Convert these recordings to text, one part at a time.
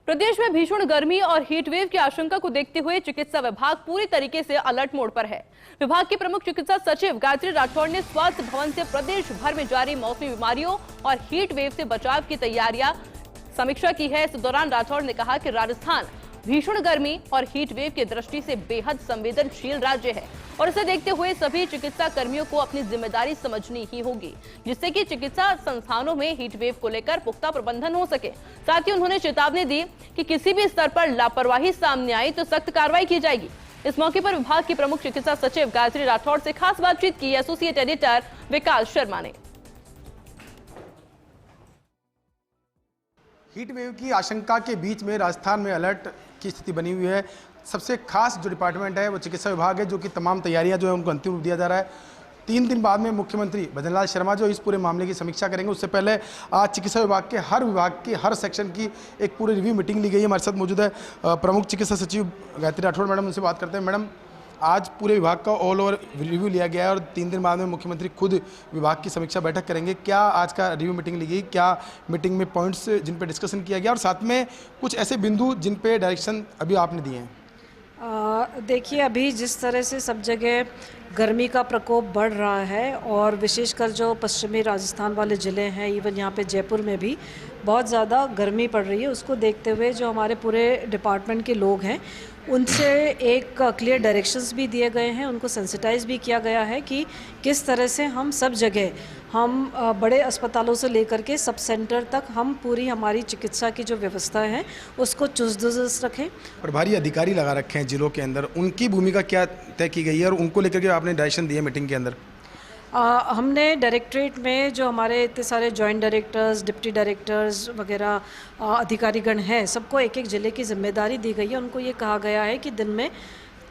प्रदेश में भीषण गर्मी और हीट वेव की आशंका को देखते हुए चिकित्सा विभाग पूरी तरीके से अलर्ट मोड पर है। विभाग के प्रमुख चिकित्सा सचिव गायत्री राठौड़ ने स्वास्थ्य भवन से प्रदेश भर में जारी मौसमी बीमारियों और हीट वेव से बचाव की तैयारियां समीक्षा की है। इस दौरान राठौड़ ने कहा कि राजस्थान भीषण गर्मी और हीट वेव की दृष्टि से बेहद संवेदनशील राज्य है और इसे देखते हुए सभी चिकित्सा कर्मियों को अपनी जिम्मेदारी समझनी ही होगी, जिससे कि चिकित्सा संस्थानों में हीट वेव को लेकर पुख्ता प्रबंधन हो सके। साथ ही उन्होंने चेतावनी दी कि किसी भी स्तर पर लापरवाही सामने आई तो सख्त कार्रवाई की जाएगी। इस मौके पर विभाग की प्रमुख चिकित्सा सचिव गायत्री राठौड़ से खास बातचीत की एसोसिएट एडिटर विकास शर्मा ने। हीट वेव की आशंका के बीच में राजस्थान में अलर्ट की स्थिति बनी हुई है। सबसे खास जो डिपार्टमेंट है वो चिकित्सा विभाग है, जो कि तमाम तैयारियां जो है उनको अंतिम रूप दिया जा रहा है। 3 दिन बाद में मुख्यमंत्री भजनलाल शर्मा जो इस पूरे मामले की समीक्षा करेंगे। उससे पहले आज चिकित्सा विभाग के हर सेक्शन की एक पूरी रिव्यू मीटिंग ली गई है। हमारे साथ मौजूद है प्रमुख चिकित्सा सचिव गायत्री राठौड़ मैडम, उनसे बात करते हैं। मैडम, आज पूरे विभाग का ऑल ओवर रिव्यू लिया गया है और 3 दिन बाद में मुख्यमंत्री खुद विभाग की समीक्षा बैठक करेंगे। क्या आज का रिव्यू मीटिंग ली गई, क्या मीटिंग में पॉइंट्स जिन पे डिस्कशन किया गया और साथ में कुछ ऐसे बिंदु जिन पे डायरेक्शन अभी आपने दिए हैं? देखिए, अभी जिस तरह से सब जगह गर्मी का प्रकोप बढ़ रहा है और विशेषकर जो पश्चिमी राजस्थान वाले ज़िले हैं, इवन यहाँ पे जयपुर में भी बहुत ज़्यादा गर्मी पड़ रही है, उसको देखते हुए जो हमारे पूरे डिपार्टमेंट के लोग हैं उनसे एक क्लियर डायरेक्शंस भी दिए गए हैं। उनको सेंसिटाइज भी किया गया है कि किस तरह से हम सब जगह बड़े अस्पतालों से लेकर के सब सेंटर तक हम पूरी हमारी चिकित्सा की जो व्यवस्था है उसको चुस्त दुरुस्त रखें। प्रभारी अधिकारी लगा रखे हैं जिलों के अंदर, उनकी भूमिका क्या तय की गई है और उनको लेकर के आपने डायरेक्शन दिए मीटिंग के अंदर? हमने डायरेक्टरेट में जो हमारे इतने सारे जॉइंट डायरेक्टर्स, डिप्टी डायरेक्टर्स वगैरह अधिकारीगण हैं, सबको एक एक ज़िले की जिम्मेदारी दी गई है। उनको ये कहा गया है कि दिन में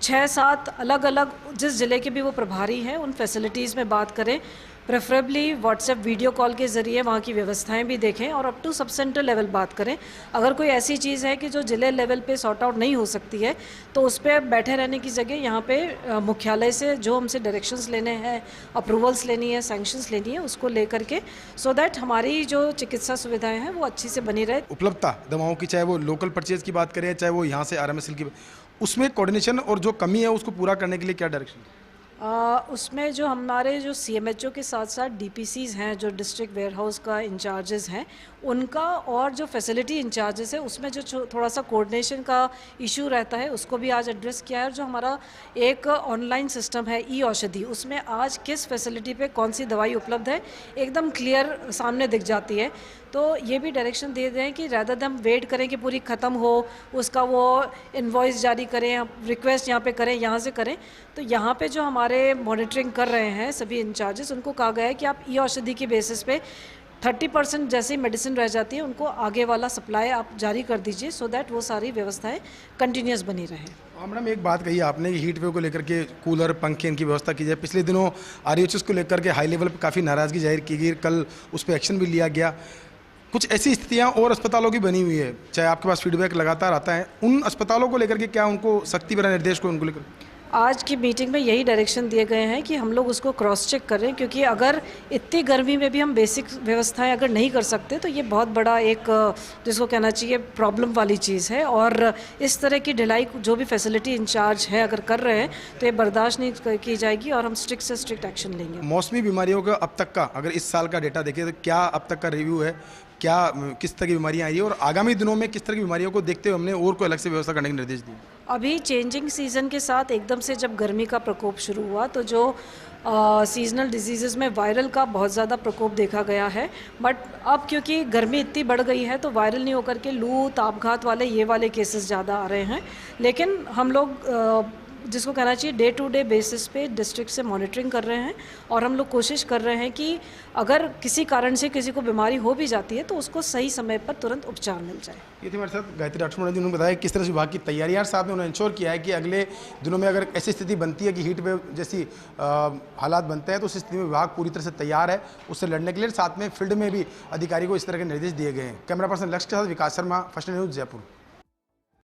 6-7 अलग अलग जिस ज़िले के भी वो प्रभारी हैं उन फैसिलिटीज़ में बात करें, प्रेफरेबली व्हाट्सएप वीडियो कॉल के ज़रिए वहाँ की व्यवस्थाएं भी देखें और up to sub centre level बात करें। अगर कोई ऐसी चीज़ है कि जो ज़िले लेवल पे सॉर्ट आउट नहीं हो सकती है तो उस पर बैठे रहने की जगह यहाँ पे मुख्यालय से जो हमसे डायरेक्शंस लेने हैं, अप्रूवल्स लेनी है, सैंक्शंस लेनी है, उसको लेकर के सो दैट हमारी जो चिकित्सा सुविधाएँ हैं वो अच्छी से बनी रहे। उपलब्धता दवाओं की, चाहे वो लोकल परचेज की बात करें, चाहे वो यहाँ से RMSL की, उसमें कोऑर्डिनेशन और जो कमी है उसको पूरा करने के लिए क्या डायरेक्शन? उसमें जो हमारे जो CMHO के साथ साथ DPCs हैं, जो डिस्ट्रिक्ट वेयरहाउस का इंचार्जेस हैं, उनका और जो फैसिलिटी इंचार्जेस है उसमें जो थोड़ा सा कोऑर्डिनेशन का इशू रहता है उसको भी आज एड्रेस किया है। और जो हमारा एक ऑनलाइन सिस्टम है ई-औषधि, उसमें आज किस फैसिलिटी पे कौन सी दवाई उपलब्ध है एकदम क्लियर सामने दिख जाती है। तो ये भी डायरेक्शन दे दें कि रैदर देन वेट करें कि पूरी ख़त्म हो, उसका वो इनवॉइस जारी करें, रिक्वेस्ट यहाँ पे करें, यहाँ से करें। तो यहाँ पे जो हमारे मॉनिटरिंग कर रहे हैं सभी इंचार्जेस, उनको कहा गया है कि आप ई-औषधि की बेसिस पे 30% जैसी मेडिसिन रह जाती है उनको आगे वाला सप्लाई आप जारी कर दीजिए, सो दैट वो सारी व्यवस्थाएं कंटिन्यूस बनी रहे। हाँ मैडम, एक बात कही आपने कि हीट वेव को लेकर के कूलर, पंखे इनकी व्यवस्था की जाए। पिछले दिनों RHS को लेकर के हाई लेवल पर काफ़ी नाराज़गी जाहिर की गई, कल उस पर एक्शन भी लिया गया। कुछ ऐसी स्थितियाँ और अस्पतालों की बनी हुई है, चाहे आपके पास फीडबैक लगातार आता है, उन अस्पतालों को लेकर के क्या उनको सख्ती भरा निर्देश को उनको लेकर? आज की मीटिंग में यही डायरेक्शन दिए गए हैं कि हम लोग उसको क्रॉस चेक करें, क्योंकि अगर इतनी गर्मी में भी हम बेसिक व्यवस्थाएं अगर नहीं कर सकते तो ये बहुत बड़ा एक जिसको कहना चाहिए प्रॉब्लम वाली चीज़ है। और इस तरह की ढिलाई जो भी फैसिलिटी इंचार्ज है अगर कर रहे हैं तो ये बर्दाश्त नहीं की जाएगी और हम स्ट्रिक्ट से स्ट्रिक्ट एक्शन लेंगे। मौसमी बीमारियों का अब तक का अगर इस साल का डेटा देखें तो क्या अब तक का रिव्यू है, क्या किस तरह की बीमारियां आई है और आगामी दिनों में किस तरह की बीमारियों को देखते हुए हमने और कोई अलग से व्यवस्था करने के निर्देश दिए? अभी चेंजिंग सीज़न के साथ एकदम से जब गर्मी का प्रकोप शुरू हुआ तो जो सीजनल डिजीज़ में वायरल का बहुत ज़्यादा प्रकोप देखा गया है। बट अब क्योंकि गर्मी इतनी बढ़ गई है तो वायरल नहीं होकर के लू, तापघात वाले ये वाले केसेस ज़्यादा आ रहे हैं। लेकिन हम लोग जिसको कहना चाहिए डे टू डे बेसिस पे डिस्ट्रिक्ट से मॉनिटरिंग कर रहे हैं और हम लोग कोशिश कर रहे हैं कि अगर किसी कारण से किसी को बीमारी हो भी जाती है तो उसको सही समय पर तुरंत उपचार मिल जाए। ये थी हमारे साथ गायत्री राठौड़ जी, उन्होंने बताया किस तरह से विभाग की तैयारियां, साथ में उन्होंने इंश्योर किया है कि अगले दिनों में अगर ऐसी स्थिति बनती है कि हीट वेव जैसी हालात बनते हैं तो उस स्थिति में विभाग पूरी तरह से तैयार है उससे लड़ने के लिए। साथ में फील्ड में भी अधिकारी को इस तरह के निर्देश दिए गए हैं। कैमरा पर्सन लक्ष्य के साथ विकास शर्मा, फर्स्ट न्यूज़, जयपुर।